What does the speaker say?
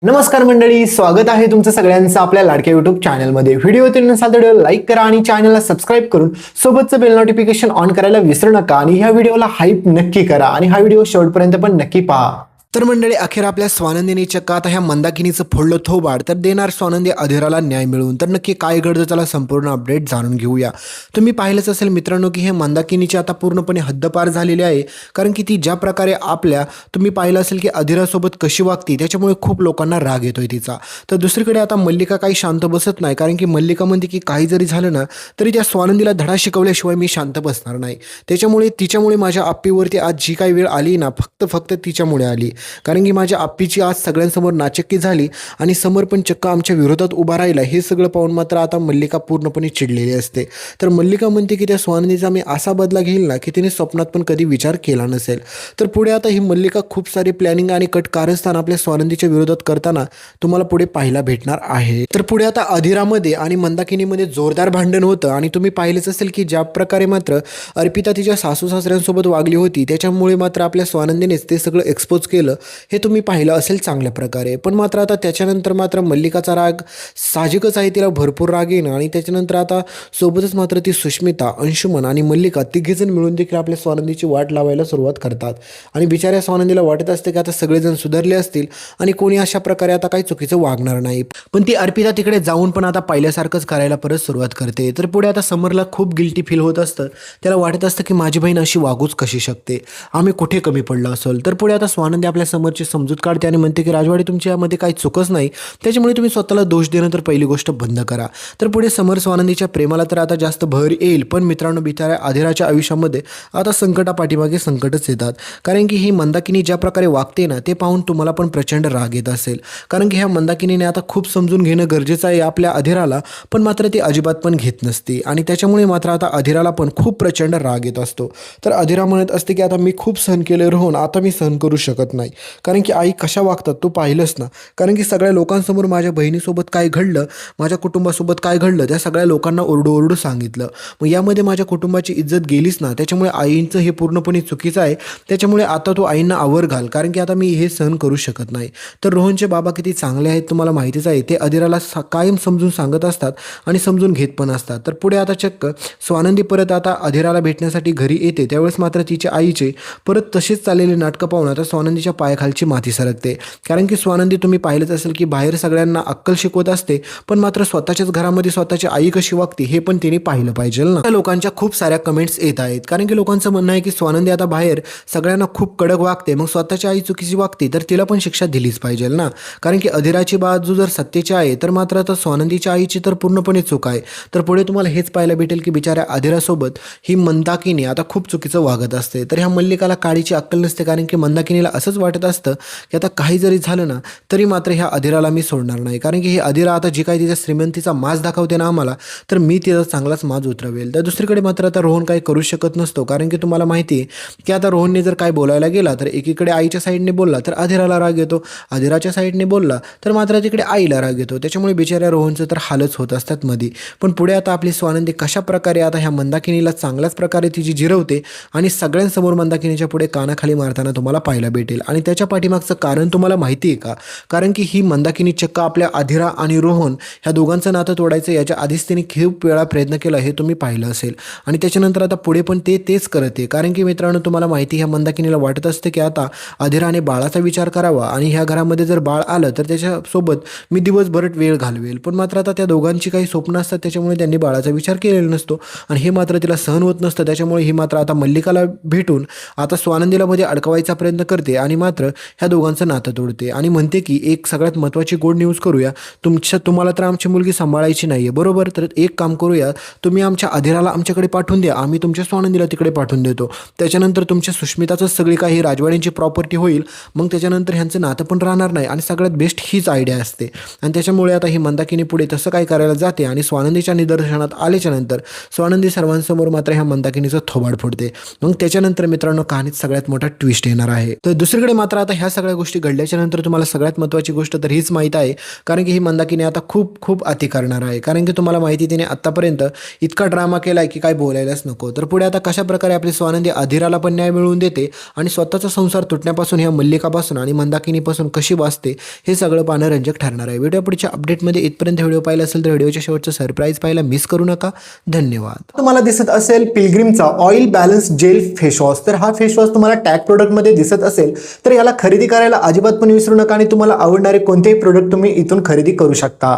नमस्कार मंडळी, स्वागत आहे तुमचं सगळ्यांचं आपल्या लाडक्या युट्यूब चॅनलमध्ये. व्हिडिओ नसाल तर व्हिडिओ लाईक करा आणि चॅनलला सबस्क्राईब करून सोबतचं बेल नोटिफिकेशन ऑन करायला विसरू नका आणि ह्या व्हिडिओला हाईप नक्की करा आणि हा व्हिडिओ शेवटपर्यंत पण नक्की पहा. तर मंडळी, अखेर आपल्या स्वानंदीने चक्क आता ह्या मंदाकिनीचं फोडलं थोबाड. तर देणार स्वानंदी अधीराला न्याय मिळवून. तर नक्की काय घडतं त्याला संपूर्ण अपडेट जाणून घेऊया. तुम्ही पाहिलंच असेल मित्रांनो की हे मंदाकिनीची आता पूर्णपणे हद्दपार झालेली आहे, कारण की ती ज्या प्रकारे तुम्ही पाहिलं असेल की अधीरासोबत कशी वागती, त्याच्यामुळे खूप लोकांना राग येतोय तिचा. तर दुसरीकडे आता मल्लिका काही शांत बसत नाही, कारण की मल्लिका म्हणते की काही जरी झालं ना तरी त्या स्वानंदीला धडा शिकवल्याशिवाय मी शांत बसणार नाही. तिच्यामुळे माझ्या आप्पीवरती आज जी काही वेळ आली ना, फक्त तिच्यामुळे आली. कारण की माझ्या आप्पीची आज सगळ्यांसमोर नाचक्की झाली आणि समोर पण चक्क आमच्या विरोधात उभा राहिला. हे सगळं पाहून मात्र आता मल्लिका पूर्णपणे चिडलेली असते. तर मल्लिका म्हणते की त्या स्वानंदीचा मी असा बदला घेईल ना की तिने स्वप्नात पण कधी विचार केला नसेल. तर पुढे आता ही मल्लिका खूप सारी प्लॅनिंग आणि कट कारस्थान आपल्या स्वानंदीच्या विरोधात करताना तुम्हाला पुढे पाहायला भेटणार आहे. तर पुढे आता अधीरामध्ये आणि मंदाकिनीमध्ये जोरदार भांडण होतं आणि तुम्ही पाहिलेच असेल की ज्या प्रकारे मात्र अर्पिता तिच्या सासू सासऱ्यांसोबत वागली होती, त्याच्यामुळे मात्र आपल्या स्वानंदीनेच ते सगळं एक्सपोज केलं. हे तुम्ही पाहिलं असेल चांगल्या प्रकारे. पण मात्र आता त्याच्यानंतर मात्र मल्लिकाचा राग साहजिकच आहे, तिला भरपूर राग येणं. आणि त्याच्यानंतर आता सोबतच मात्र ती सुष्मिता, अंशुमन आणि मल्लिका तिघेजण मिळून देखील आपल्या स्वानंदीची वाट लावायला सुरुवात करतात. आणि बिचाऱ्या स्वानंदीला वाटत असते की आता सगळेजण सुधारले असतील आणि कोणी अशा प्रकारे आता काही चुकीचं वागणार नाही. पण ती अर्पिता तिकडे जाऊन पण आता पहिल्यासारखंच करायला परत सुरुवात करते. तर पुढे आता समरला खूप गिल्टी फील होत असतं. त्याला वाटत असतं की माझी बहीण अशी वागूच कशी शकते, आम्ही कुठे कमी पडलो असेल. तर पुढे आता स्वानंदी आपल्या समोरची समजूत काढते आणि म्हणते की राजवाडी तुमच्यामध्ये काही चुकच नाही, त्याच्यामुळे तुम्ही स्वतःला दोष देणं तर पहिली गोष्ट बंद करा. तर पुढे समर स्वानंदीच्या प्रेमाला तर आता जास्त भर येईल. पण मित्रांनो, बिचाऱ्या अधीराच्या आयुष्यामध्ये आता संकटापाठीमागे संकटच येतात. कारण की ही मंदाकिनी ज्या प्रकारे वागते ना, ते पाहून तुम्हाला पण प्रचंड राग येत असेल. कारण की ह्या मंदाकिनीने आता खूप समजून घेणं गरजेचं आहे आपल्या अधीराला, पण मात्र ती अजिबात पण घेत नसते. आणि त्याच्यामुळे मात्र आता अधीराला पण खूप प्रचंड राग येत असतो. तर अधीरा म्हणत असते की आता मी खूप सहन केले रोहन, आता मी सहन करू शकत नाही. कारण की आई कशा वागतात तू पाहिलंस ना. कारण की सगळ्या लोकांसमोर माझ्या बहिणीसोबत काय घडलं, माझ्या कुटुंबासोबत काय घडलं, त्या सगळ्या लोकांना ओरडू सांगितलं. मग यामध्ये माझ्या कुटुंबाची इज्जत गेलीच ना. त्याच्यामुळे आईंचं हे पूर्णपणे चुकीचं आहे. त्याच्यामुळे आता तू आईंना आवर घाल, कारण की आता मी हे सहन करू शकत नाही. तर रोहनचे बाबा किती चांगले आहेत तुम्हाला माहितीच आहे. ते अधीराला कायम समजून सांगत असतात आणि समजून घेत पण असतात. तर पुढे आता चक्क स्वानंदी परत आता अधीराला भेटण्यासाठी घरी येते. त्यावेळेस मात्र तिच्या आईचे परत तसेच चाललेले नाटकं पाहून आता स्वानंदीच्या पायाखालची माती सरकते. कारण की स्वानंदी तुम्ही पाहिलंच असेल की बाहेर सगळ्यांना अक्कल शिकवत असते, पण मात्र स्वतःच्याच घरामध्ये स्वतःची आई कशी वागते हे पण तिने पाहिलं पाहिजे ना. त्या लोकांच्या खूप साऱ्या कमेंट्स येत आहेत, कारण की लोकांचं म्हणणं आहे की स्वानंदी आता बाहेर सगळ्यांना खूप कडक वागते, मग स्वतःची आई चुकीची वागते तर तिला पण शिक्षा दिलीच पाहिजे ना. कारण की अधीराची बाजू जर सत्तेची आहे तर मात्र आता स्वानंदीच्या आईची तर पूर्णपणे चूक आहे. तर पुढे तुम्हाला हेच पाहायला भेटेल की बिचाऱ्या अधीरासोबत ही मंदाकिनी आता खूप चुकीचं वागत असते. तर ह्या मल्लिकाला काडीची अक्कल नसते, कारण की मंदाकिनीला असंच वाटत असतं की आता काही जरी झालं ना तरी मात्र ह्या अधीराला मी सोडणार नाही. कारण की ही अधीरा आता जी काही तिच्या श्रीमंतीचा माज दाखवते ना आम्हाला, तर मी तिचा चांगलाच माज उतरवेल. तर दुसरीकडे मात्र आता रोहन काही करू शकत नसतो, कारण की तुम्हाला माहिती आहे की आता रोहनने जर काय बोलायला गेला तर एकीकडे आईच्या साईडने बोलला तर अधीराला राग येतो, अधीराच्या साईडने बोलला तर मात्र तिकडे आईला राग येतो. त्याच्यामुळे बिचाऱ्या रोहनचं तर हालच होत असतात मध्ये. पण पुढे आता आपली स्वानंदी कशा प्रकारे आता ह्या मंदाकिनीला चांगल्याच प्रकारे तिची जिरवते आणि सगळ्यांसमोर मंदाकिनीच्या पुढे कानाखाली मारताना तुम्हाला पाहायला भेटेल. आणि त्याच्या पाठीमागचं कारण तुम्हाला माहिती आहे का? कारण की ही मंदाकिनी चक्क आपल्या अधीरा आणि रोहन ह्या दोघांचं नातं तोडायचं याच्या आधीच तिने खूप वेळा प्रयत्न केला, हे तुम्ही पाहिलं असेल. आणि त्याच्यानंतर आता पुढे पण तेच करते. कारण की मित्रांनो, तुम्हाला माहिती ह्या मंदाकिनीला वाटत असते की आता अधीराने बाळाचा विचार करावा आणि ह्या घरामध्ये जर बाळ आलं तर त्याच्यासोबत मी दिवसभर वेळ घालवेल. पण मात्र आता त्या दोघांची काही स्वप्न असतात, त्याच्यामुळे त्यांनी बाळाचा विचार केलेला नसतो आणि हे मात्र तिला सहन होत नसतं. त्याच्यामुळे ही मात्र आता मल्लिकाला भेटून आता स्वानंदीला मध्ये अडकवायचा प्रयत्न करते आणि मात्र ह्या दोघांचं नातं तोडते आणि म्हणते की एक सगळ्यात महत्त्वाची गोड न्यूज करूया, तुम्हाला तर आमची मुलगी सांभाळायची नाही आहे बरोबर, तर एक काम करूया, तुम्ही आमच्या अधीराला आमच्याकडे पाठवून द्या, आम्ही तुमच्या स्वानंदीला तिकडे पाठवून देतो. त्याच्यानंतर तुमच्या सुष्मिताचं सगळी काही राजवाड्यांची प्रॉपर्टी होईल, मग त्याच्यानंतर ह्यांचं नातं पण राहणार नाही. आणि सगळ्यात बेस्ट हीच आयडिया असते. आणि त्याच्यामुळे आता ही मंदाकिनी पुढे तसं काय करायला जाते आणि स्वानंदीच्या निदर्शनात आल्याच्या नंतर स्वानंदी सर्वांसमोर मात्र ह्या मंदाकिनीचं थोबाड फोडते. मग त्याच्यानंतर मित्रांनो कहाणीत सगळ्यात मोठा ट्विस्ट येणार आहे. तर दुसरीकडे दुसरीकडे मात्र आता ह्या सगळ्या गोष्टी घडल्याच्या नंतर तुम्हाला सगळ्यात महत्त्वाची गोष्ट तर हीच माहीत आहे, कारण की ही मंदाकिनी आता खूप खूप अति करणार आहे. कारण की तुम्हाला माहिती तिने आत्तापर्यंत इतका ड्रामा केला आहे की काय बोलायलाच नको. तर पुढे आता कशा प्रकारे आपली स्वानंदी अधीराला पण न्याय मिळवून देते आणि स्वतःचा संसार तुटण्यापासून ह्या मल्लिकापासून आणि मंदाकिनीपासून कशी वाचते हे सगळं पाहणं रंजक ठरणार आहे. व्हिडिओ पुढच्या अपडेटमध्ये इथपर्यंत व्हिडिओ पाहिला असेल तर व्हिडिओच्या शेवटचं सरप्राईज पाहायला मिस करू नका. धन्यवाद. तुम्हाला दिसत असेल पिलग्रिमचा oil balance gel face wash. तर हा फेस वॉश तुम्हाला टॅग प्रोडक्टमध्ये दिसत असेल तर याला खरेदी करायला अजिबात पण विसरू नका आणि तुम्हाला आवडणारे कोणतेही प्रोडक्ट तुम्ही इथून खरेदी करू शकता.